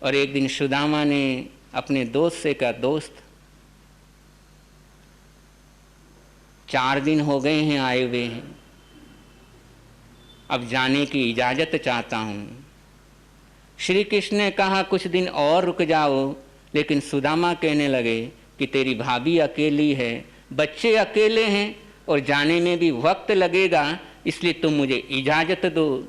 और एक दिन सुदामा ने अपने दोस्त से कहा, दोस्त 4 दिन हो गए हैं आए हुए हैं, अब जाने की इजाज़त चाहता हूँ। श्री कृष्ण ने कहा कुछ दिन और रुक जाओ, लेकिन सुदामा कहने लगे कि तेरी भाभी अकेली है, बच्चे अकेले हैं और जाने में भी वक्त लगेगा, इसलिए तुम मुझे इजाज़त दो।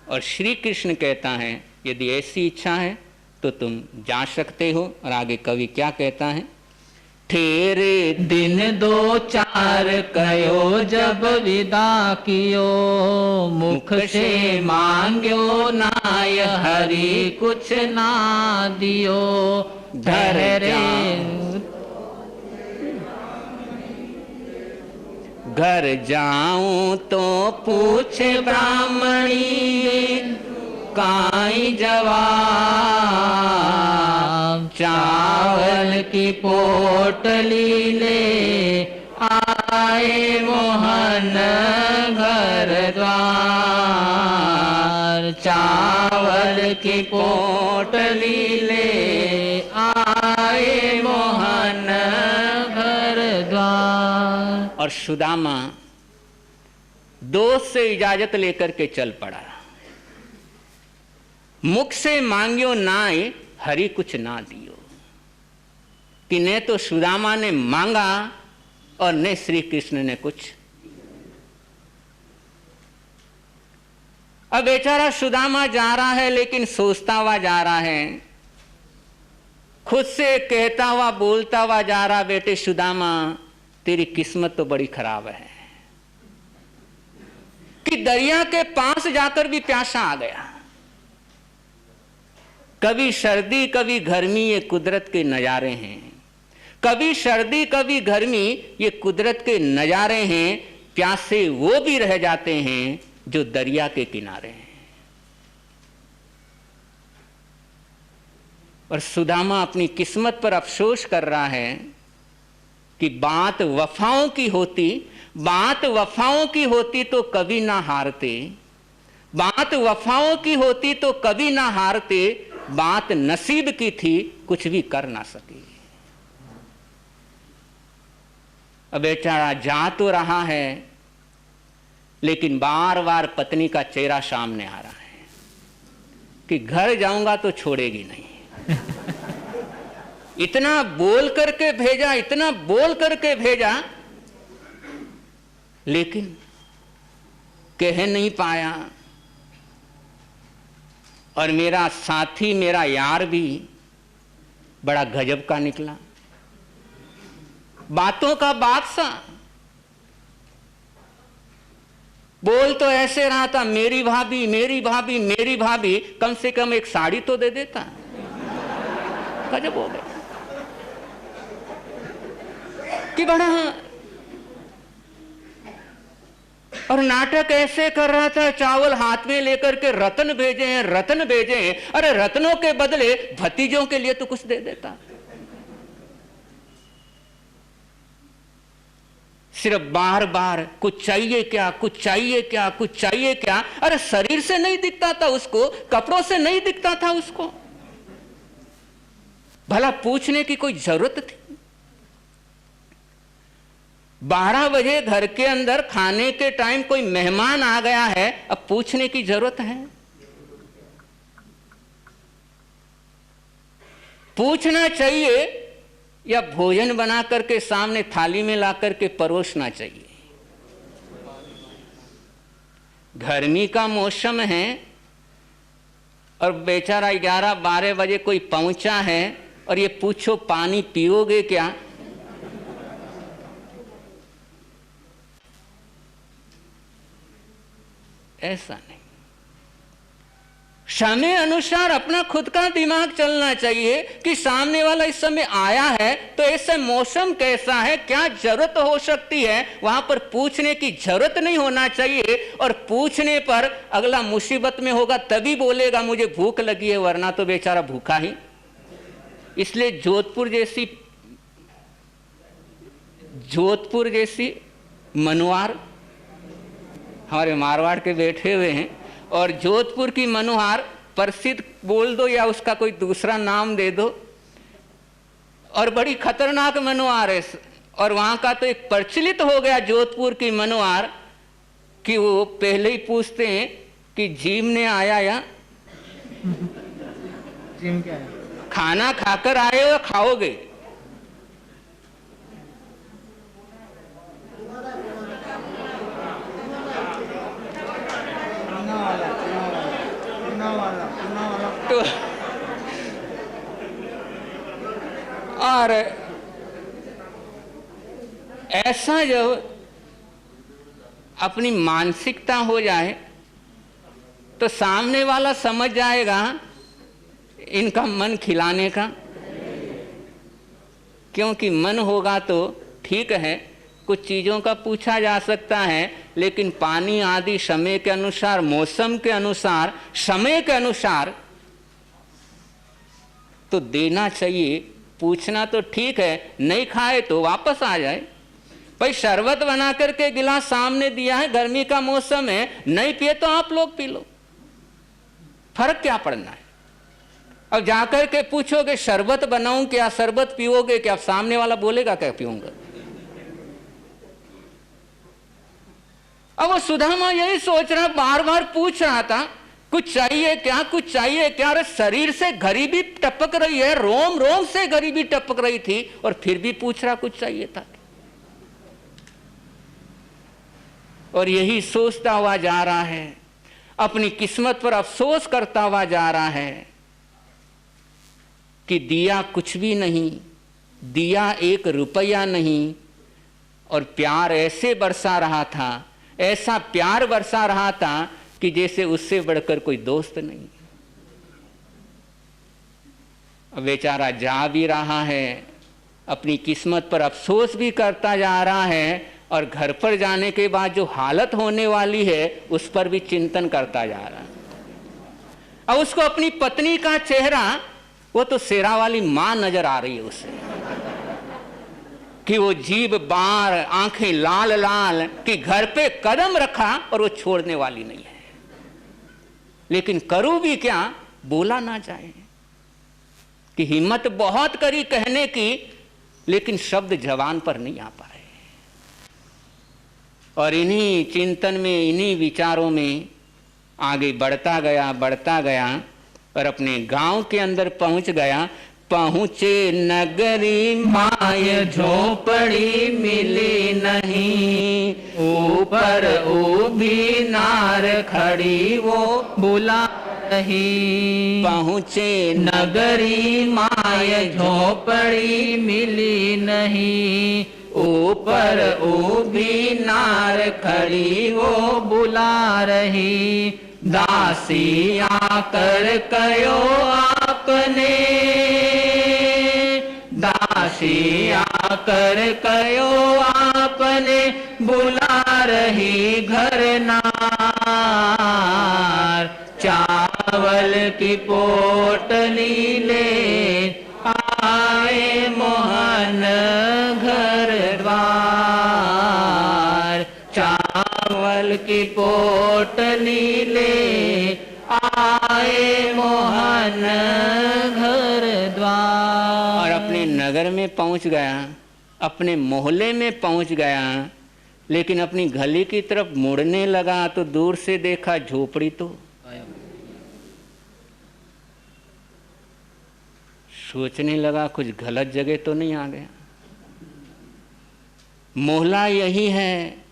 और श्री कृष्ण कहता है यदि ऐसी इच्छा है तो तुम जा सकते हो। और आगे कवि क्या कहता है, ठेरे दिन 2-4 कयो जब विदा कियो, मुख से मांग्यो नाय हरि कुछ ना दियो। धरे घर जाऊं तो पूछे ब्राह्मणी काई जवाब, चावल की पोटली ले आए मोहन घर द्वार। चावल की पोटली ले आए मोहन घर द्वार। और सुदामा दोस्त से इजाजत लेकर के चल पड़ा। मुख से मांगियो नाय हरि कुछ ना दियो, कि न तो सुदामा ने मांगा और न श्री कृष्ण ने कुछ। अब बेचारा सुदामा जा रहा है, लेकिन सोचता हुआ जा रहा है, खुद से कहता हुआ बोलता हुआ जा रहा, बेटे सुदामा तेरी किस्मत तो बड़ी खराब है कि दरिया के पास जाकर भी प्यासा आ गया। कभी सर्दी कभी गर्मी, ये कुदरत के नज़ारे हैं। कभी सर्दी कभी गर्मी, ये कुदरत के नज़ारे हैं। प्यासे वो भी रह जाते हैं जो दरिया के किनारे हैं। और सुदामा अपनी किस्मत पर अफसोस कर रहा है कि बात वफाओं की होती, बात वफाओं की होती तो कभी ना हारते, बात वफाओं की होती तो कभी ना हारते, बात नसीब की थी कुछ भी कर ना सकी। अब बेचारा जा तो रहा है, लेकिन बार बार पत्नी का चेहरा सामने आ रहा है कि घर जाऊंगा तो छोड़ेगी नहीं। इतना बोल करके भेजा, इतना बोल करके भेजा, लेकिन कह नहीं पाया। और मेरा साथी, मेरा यार भी बड़ा गजब का निकला, बातों का बादशाह। बोल तो ऐसे रहा था, मेरी भाभी मेरी भाभी मेरी भाभी, कम से कम एक साड़ी तो दे देता। गजब हो गया कि बड़ा। और नाटक ऐसे कर रहा था, चावल हाथ में लेकर के रत्न भेजे हैं, रत्न भेजे हैं। अरे रत्नों के बदले भतीजों के लिए तो कुछ दे देता। सिर्फ बार बार कुछ चाहिए क्या, कुछ चाहिए क्या, कुछ चाहिए क्या। अरे शरीर से नहीं दिखता था उसको, कपड़ों से नहीं दिखता था उसको, भला पूछने की कोई जरूरत थी? 12 बजे घर के अंदर खाने के टाइम कोई मेहमान आ गया है, अब पूछने की जरूरत है? पूछना चाहिए या भोजन बना करके सामने थाली में ला करके परोसना चाहिए। गर्मी का मौसम है और बेचारा 11-12 बजे कोई पहुंचा है और ये पूछो पानी पियोगे क्या? ऐसा नहीं। समय अनुसार अपना खुद का दिमाग चलना चाहिए कि सामने वाला इस समय आया है तो ऐसे मौसम कैसा है, क्या जरूरत हो सकती है, वहां पर पूछने की जरूरत नहीं होना चाहिए। और पूछने पर अगला मुसीबत में होगा तभी बोलेगा मुझे भूख लगी है, वरना तो बेचारा भूखा ही। इसलिए जोधपुर जैसी मनुहार, हमारे मारवाड़ के बैठे हुए हैं, और जोधपुर की मनुहार प्रसिद्ध बोल दो या उसका कोई दूसरा नाम दे दो। और बड़ी खतरनाक मनोहार है। और वहां का तो एक प्रचलित हो गया जोधपुर की मनोहार कि वो पहले ही पूछते हैं कि जिम ने आया या जिम क्या है? खाना खाकर आए हो या खाओगे? तो और ऐसा जब अपनी मानसिकता हो जाए तो सामने वाला समझ जाएगा इनका मन खिलाने का। क्योंकि मन होगा तो ठीक है, कुछ चीज़ों का पूछा जा सकता है, लेकिन पानी आदि समय के अनुसार, मौसम के अनुसार, समय के अनुसार तो देना चाहिए। पूछना तो ठीक है, नहीं खाए तो वापस आ जाए। भाई शरबत बना करके गिलास सामने दिया है, गर्मी का मौसम है, नहीं पिए तो आप लोग पी लो, फर्क क्या पड़ना है। अब जाकर के पूछोगे शरबत बनाऊं क्या, शरबत पियोगे क्या, सामने वाला बोलेगा क्या पीऊंगा। अब वो सुदामा यही सोच रहा, बार बार पूछ रहा था कुछ चाहिए क्या, कुछ चाहिए क्या। अरे शरीर से गरीबी टपक रही है, रोम रोम से गरीबी टपक रही थी, और फिर भी पूछ रहा कुछ चाहिए था। और यही सोचता हुआ जा रहा है, अपनी किस्मत पर अफसोस करता हुआ जा रहा है कि दिया कुछ भी नहीं, दिया 1 रुपया नहीं, और प्यार ऐसे बरसा रहा था, ऐसा प्यार बरसा रहा था कि जैसे उससे बढ़कर कोई दोस्त नहीं। अब बेचारा जा भी रहा है, अपनी किस्मत पर अफसोस भी करता जा रहा है, और घर पर जाने के बाद जो हालत होने वाली है उस पर भी चिंतन करता जा रहा है। अब उसको अपनी पत्नी का चेहरा, वो तो शेरा वाली मां नजर आ रही है उसे, कि वो जीभ बार, आंखें लाल लाल, कि घर पे कदम रखा और वो छोड़ने वाली नहीं है। लेकिन करूं भी क्या, बोला ना जाए, कि हिम्मत बहुत करी कहने की, लेकिन शब्द जवान पर नहीं आ पाए। और इन्हीं चिंतन में, इन्हीं विचारों में आगे बढ़ता गया और अपने गांव के अंदर पहुंच गया। पहुंचे नगरी माय झोपड़ी मिली नहीं, ऊपर ऊभी नार खड़ी वो बुला रही। पहुंचे नगरी माय झोपड़ी मिली नहीं, ऊपर ऊभी नार खड़ी वो बुला रही। दासी आकर कयो आपने, दासी आकर कयो आपने, बुला रही घर नार। चावल की पोटली ले आए मोहन घर द्वार। चावल की पोटली ले आए मोहन घर द्वार। और अपने नगर में पहुंच गया, अपने मोहल्ले में पहुंच गया, लेकिन अपनी गली की तरफ मुड़ने लगा तो दूर से देखा झोपड़ी तो। सोचने लगा कुछ गलत जगह तो नहीं आ गया, मोहल्ला यही है।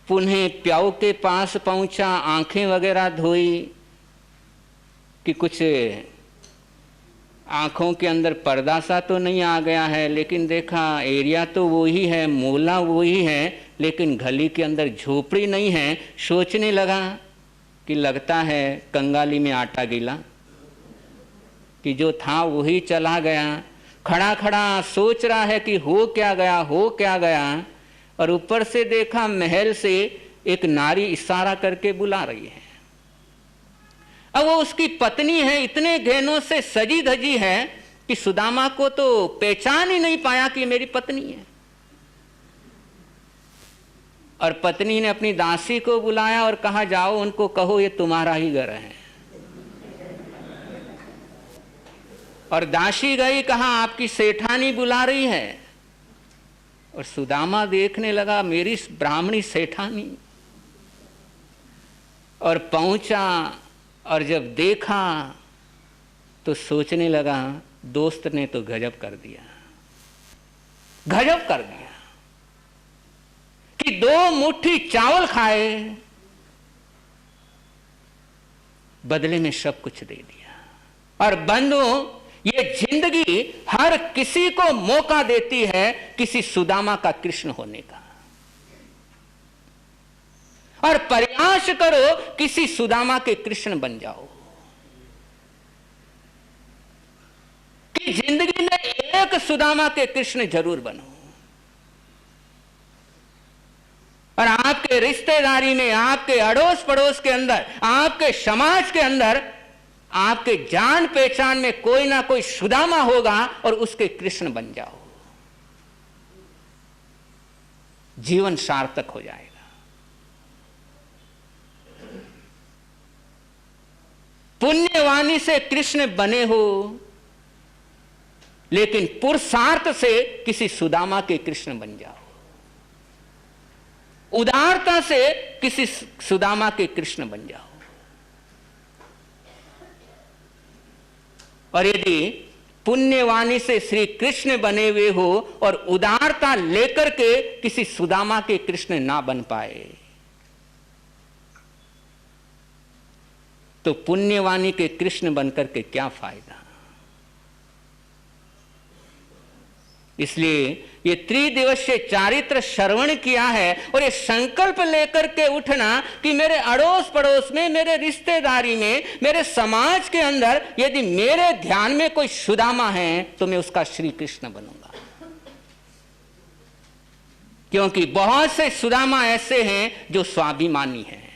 पुनः प्याऊ के पास पहुंचा, आंखें वगैरह धोई कि कुछ आंखों के अंदर पर्दा सा तो नहीं आ गया है, लेकिन देखा एरिया तो वही है, मोहल्ला वही है, लेकिन गली के अंदर झोपड़ी नहीं है। सोचने लगा कि लगता है कंगाली में आटा गिला, कि जो था वही चला गया। खड़ा खड़ा सोच रहा है कि हो क्या गया, हो क्या गया। और ऊपर से देखा महल से एक नारी इशारा करके बुला रही है। अब वो उसकी पत्नी है, इतने गहनों से सजी धजी है कि सुदामा को तो पहचान ही नहीं पाया कि मेरी पत्नी है। और पत्नी ने अपनी दासी को बुलाया और कहा जाओ उनको कहो ये तुम्हारा ही घर है। और दासी गई, कहा आपकी सेठानी बुला रही है। और सुदामा देखने लगा, मेरी ब्राह्मणी सेठानी। और पहुंचा और जब देखा तो सोचने लगा, दोस्त ने तो गजब कर दिया, गजब कर दिया कि 2 मुट्ठी चावल खाए, बदले में सब कुछ दे दिया। और बंधुओं, ये जिंदगी हर किसी को मौका देती है किसी सुदामा का कृष्ण होने का। और प्रयास करो किसी सुदामा के कृष्ण बन जाओ, कि जिंदगी में एक सुदामा के कृष्ण जरूर बनो। और आपके रिश्तेदारी में, आपके अड़ोस पड़ोस के अंदर, आपके समाज के अंदर, आपके जान पहचान में कोई ना कोई सुदामा होगा और उसके कृष्ण बन जाओ, जीवन सार्थक हो जाएगा। पुण्यवाणी से कृष्ण बने हो, लेकिन पुरुषार्थ से किसी सुदामा के कृष्ण बन जाओ, उदारता से किसी सुदामा के कृष्ण बन जाओ। और यदि पुण्यवाणी से श्री कृष्ण बने हुए हो और उदारता लेकर के किसी सुदामा के कृष्ण ना बन पाए, तो पुण्यवाणी के कृष्ण बनकर के क्या फायदा। इसलिए ये 3 दिवसीय चारित्र श्रवण किया है और ये संकल्प लेकर के उठना कि मेरे अड़ोस पड़ोस में, मेरे रिश्तेदारी में, मेरे समाज के अंदर यदि मेरे ध्यान में कोई सुदामा है तो मैं उसका श्री कृष्ण बनूंगा। क्योंकि बहुत से सुदामा ऐसे हैं जो स्वाभिमानी हैं,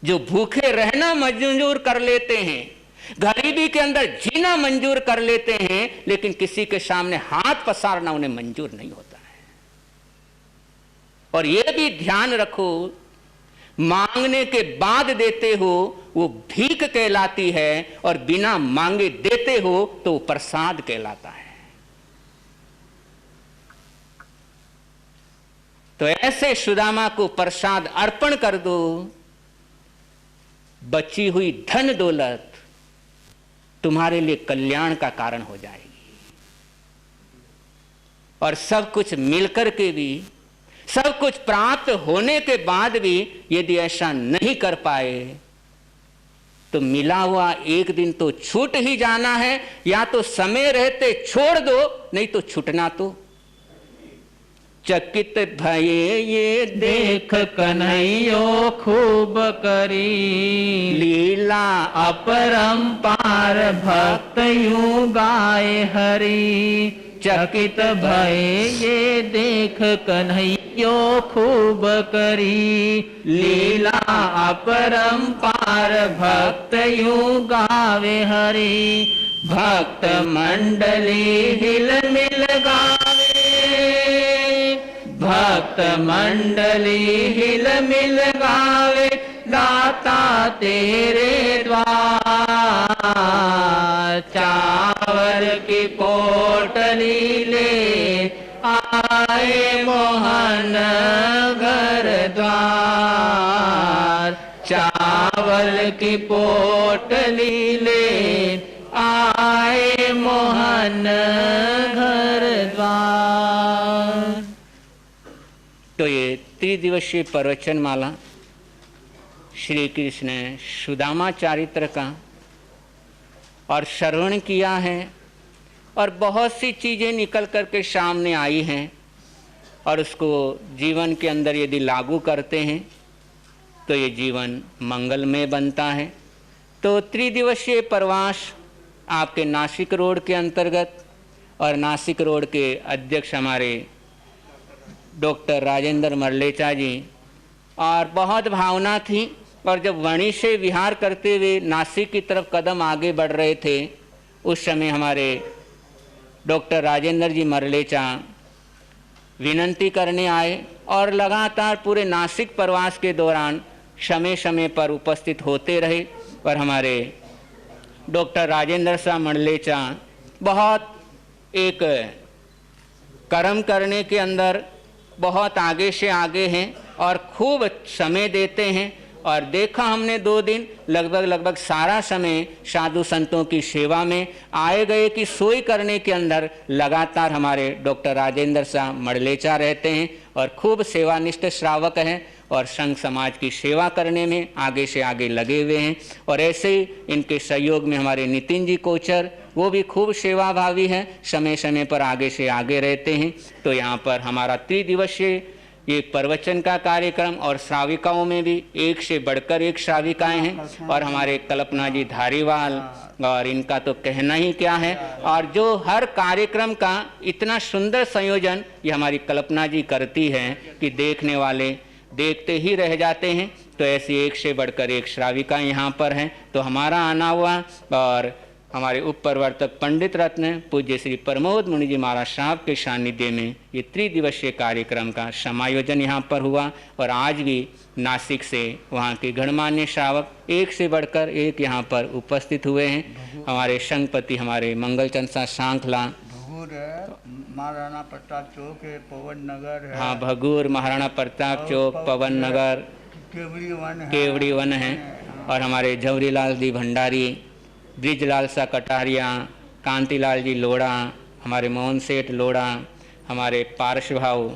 जो भूखे रहना मंजूर कर लेते हैं, गरीबी के अंदर जीना मंजूर कर लेते हैं, लेकिन किसी के सामने हाथ पसारना उन्हें मंजूर नहीं होता है। और यह भी ध्यान रखो, मांगने के बाद देते हो वो भीख कहलाती है, और बिना मांगे देते हो तो वो प्रसाद कहलाता है। तो ऐसे सुदामा को प्रसाद अर्पण कर दो, बची हुई धन दौलत तुम्हारे लिए कल्याण का कारण हो जाएगी। और सब कुछ मिलकर के भी, सब कुछ प्राप्त होने के बाद भी यदि ऐसा नहीं कर पाए तो मिला हुआ एक दिन तो छूट ही जाना है। या तो समय रहते छोड़ दो, नहीं तो छूटना तो। चकित भये ये देख कन्हैयो खूब करी, लीला अपरंपार भक्त यूं गाए हरि। चकित भये ये देख कन्हैयो खूब करी, लीला अपरंपार भक्त यूं गावे हरि। भक्त मंडली हिल मिल गावे, भक्त मंडली हिल मिल गावे, दाता तेरे द्वार। चावल की पोटली ले आए मोहन घर द्वार। चावल की पोटली ले आए मोहन घर द्वार। तो ये 3 दिवसीय प्रवचन माला श्री कृष्ण सुदामा चारित्र का और श्रवण किया है, और बहुत सी चीज़ें निकल कर के सामने आई हैं, और उसको जीवन के अंदर यदि लागू करते हैं तो ये जीवन मंगलमय बनता है। तो 3 दिवसीय प्रवास आपके नासिक रोड के अंतर्गत, और नासिक रोड के अध्यक्ष हमारे डॉक्टर राजेंद्र मरलेचा जी, और बहुत भावना थी। और जब वणी से विहार करते हुए नासिक की तरफ कदम आगे बढ़ रहे थे, उस समय हमारे डॉक्टर राजेंद्र जी मरलेचा विनंती करने आए, और लगातार पूरे नासिक प्रवास के दौरान समय समय पर उपस्थित होते रहे। और हमारे डॉक्टर राजेंद्र शाह मंडलेचा बहुत एक कर्म करने के अंदर बहुत आगे से आगे हैं और खूब समय देते हैं। और देखा हमने 2 दिन लगभग सारा समय साधु संतों की सेवा में आए गए की सोई करने के अंदर लगातार हमारे डॉक्टर राजेंद्र शाह मंडलेचा रहते हैं और खूब सेवानिष्ठ श्रावक हैं और संघ समाज की सेवा करने में आगे से आगे लगे हुए हैं। और ऐसे ही इनके सहयोग में हमारे नितिन जी कोचर, वो भी खूब सेवाभावी हैं, समय समय पर आगे से आगे रहते हैं। तो यहाँ पर हमारा 3 दिवसीय ये प्रवचन का कार्यक्रम और श्राविकाओं में भी एक से बढ़कर एक श्राविकाएं हैं और हमारे कल्पना जी धारीवाल, और इनका तो कहना ही क्या है। और जो हर कार्यक्रम का इतना सुंदर संयोजन ये हमारी कल्पना जी करती है कि देखने वाले देखते ही रह जाते हैं। तो ऐसी एक से बढ़कर एक श्राविका यहाँ पर हैं। तो हमारा आना हुआ और हमारे उप प्रवर्तक पंडित रत्न पूज्य श्री प्रमोद मुनि जी महाराज साहब के सानिध्य में ये 3 दिवसीय कार्यक्रम का समायोजन यहाँ पर हुआ। और आज भी नासिक से वहाँ के गणमान्य श्रावक एक से बढ़कर एक यहाँ पर उपस्थित हुए हैं। हमारे संघपति हमारे मंगलचंद शाह सांखला, महाराणा प्रताप चौक है, पवन नगर है, हाँ भगूर, महाराणा प्रताप चौक, पवन नगर, केवड़ी वन है। और हमारे जवरीलाल जी भंडारी, ब्रिजलाल सा कटारिया, कांतिलाल जी लोड़ा, हमारे मोहन सेठ लोड़ा, हमारे पार्श्व भाव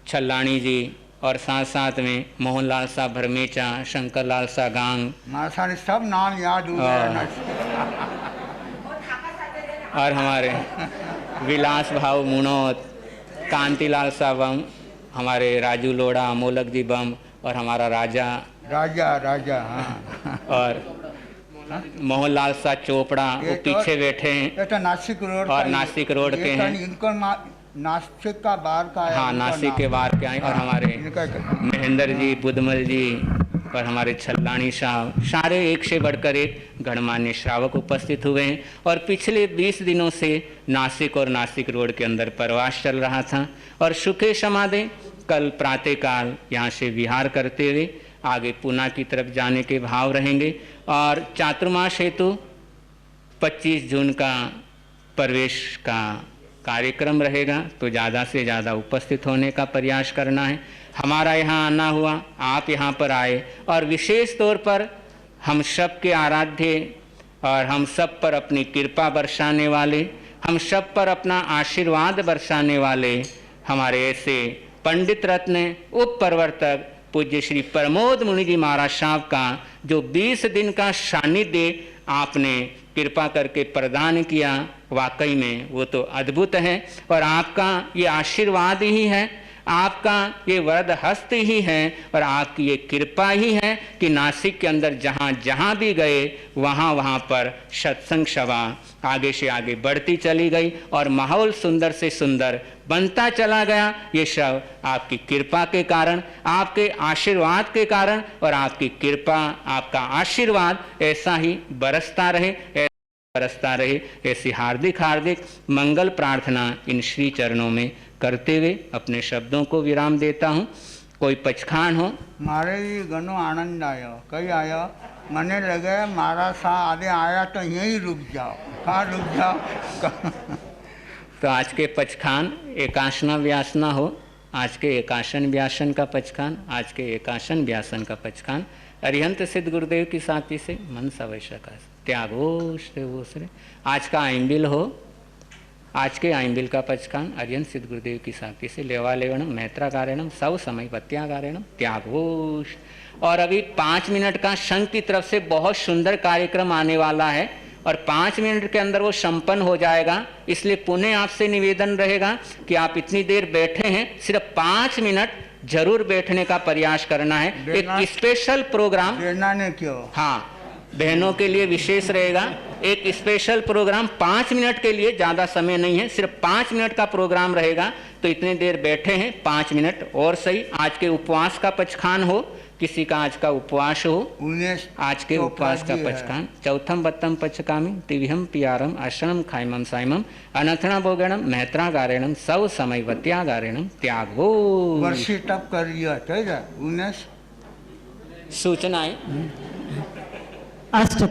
छल्लानी जी, और साथ साथ में मोहनलाल सा भरमेचा, शंकरलाल सा गांग, सब नाम याद हुए। और हमारे विलास भाव मुनोत, कांतिलाल सा बम, हमारे राजू लोड़ा, मोलक जी बम, और हमारा राजा हाँ। और मोहनलाल सा चोपड़ा वो पीछे बैठे हैं। ये तो नासिक रोड और नासिक रोड के हैं। इनको नासिक का बाहर का है। हाँ, नासिक के बाहर के आए। और हमारे महेंद्र जी, बुधमल जी, और हमारे छल्लानी साहब, सारे एक से बढ़कर एक गणमान्य श्रावक उपस्थित हुए हैं। और पिछले 20 दिनों से नासिक और नासिक रोड के अंदर प्रवास चल रहा था। और सुखे समाधि कल प्रातःकाल यहाँ से विहार करते हुए आगे पूना की तरफ जाने के भाव रहेंगे। और चातुर्मास हेतु 25 जून का प्रवेश का कार्यक्रम रहेगा। तो ज़्यादा से ज़्यादा उपस्थित होने का प्रयास करना है। हमारा यहाँ आना हुआ, आप यहाँ पर आए, और विशेष तौर पर हम सब के आराध्य और हम सब पर अपनी कृपा बरसाने वाले, हम सब पर अपना आशीर्वाद बरसाने वाले हमारे ऐसे पंडित रत्न उप प्रवर्तक पूज्य श्री प्रमोद मुनि जी महाराज साहब का जो 20 दिन का सानिध्य आपने कृपा करके प्रदान किया, वाकई में वो तो अद्भुत है। और आपका ये आशीर्वाद ही है, आपका ये वरद हस्त ही है, और आपकी ये कृपा ही है कि नासिक के अंदर जहाँ जहाँ भी गए वहाँ वहाँ पर सत्संग सभा आगे से आगे बढ़ती चली गई और माहौल सुंदर से सुंदर बनता चला गया। ये सब आपकी कृपा के कारण, आपके आशीर्वाद के कारण, और आपकी कृपा, आपका आशीर्वाद ऐसा ही बरसता रहे, ऐसी हार्दिक हार्दिक मंगल प्रार्थना इन श्री चरणों में करते हुए अपने शब्दों को विराम देता हूँ। कोई पचखान हो? मारे घणो आनंद आयो, कई आयो, मने लगे मारा सा आदे आया तो यहीं रुक जाओ, कहाँ रुक जाओ। तो आज के पचखान एकासना व्यासना हो, आज के एकासन व्यासन का पचखान, आज के एकासन व्यासन का पचखान अरिहंत सिद्ध गुरुदेव की साथी से मन सवैसा का त्यागोश्रे। आज का आइम्बिल हो, आज के आइम्बिल का पचखान अरिहंत सिद्ध गुरुदेव की साथी से लेवा लेवणम मैत्राकारेणम सब समय पत्यागारेणम त्यागोश। और अभी 5 मिनट का संघ की तरफ से बहुत सुंदर कार्यक्रम आने वाला है और 5 मिनट के अंदर वो संपन्न हो जाएगा। इसलिए पुनः आपसे निवेदन रहेगा कि आप इतनी देर बैठे हैं, सिर्फ 5 मिनट जरूर बैठने का प्रयास करना है। एक स्पेशल प्रोग्राम क्यों? हाँ, बहनों के लिए विशेष रहेगा। एक स्पेशल प्रोग्राम 5 मिनट के लिए, ज़्यादा समय नहीं है, सिर्फ 5 मिनट का प्रोग्राम रहेगा। तो इतनी देर बैठे हैं, 5 मिनट और सही। आज के उपवास का पचखान हो, किसी का आज का उपवास हो, आज के उपवास का पचखान। चौथम बत्तम पचकामी तिविहम पियारम आश्रम खाइमम साइमम अनथना भोगणम मैत्रागारेणम सब समय वत्यागारेणम त्यागो। वर्षी टप कर लिया सूचनाएं अष्ट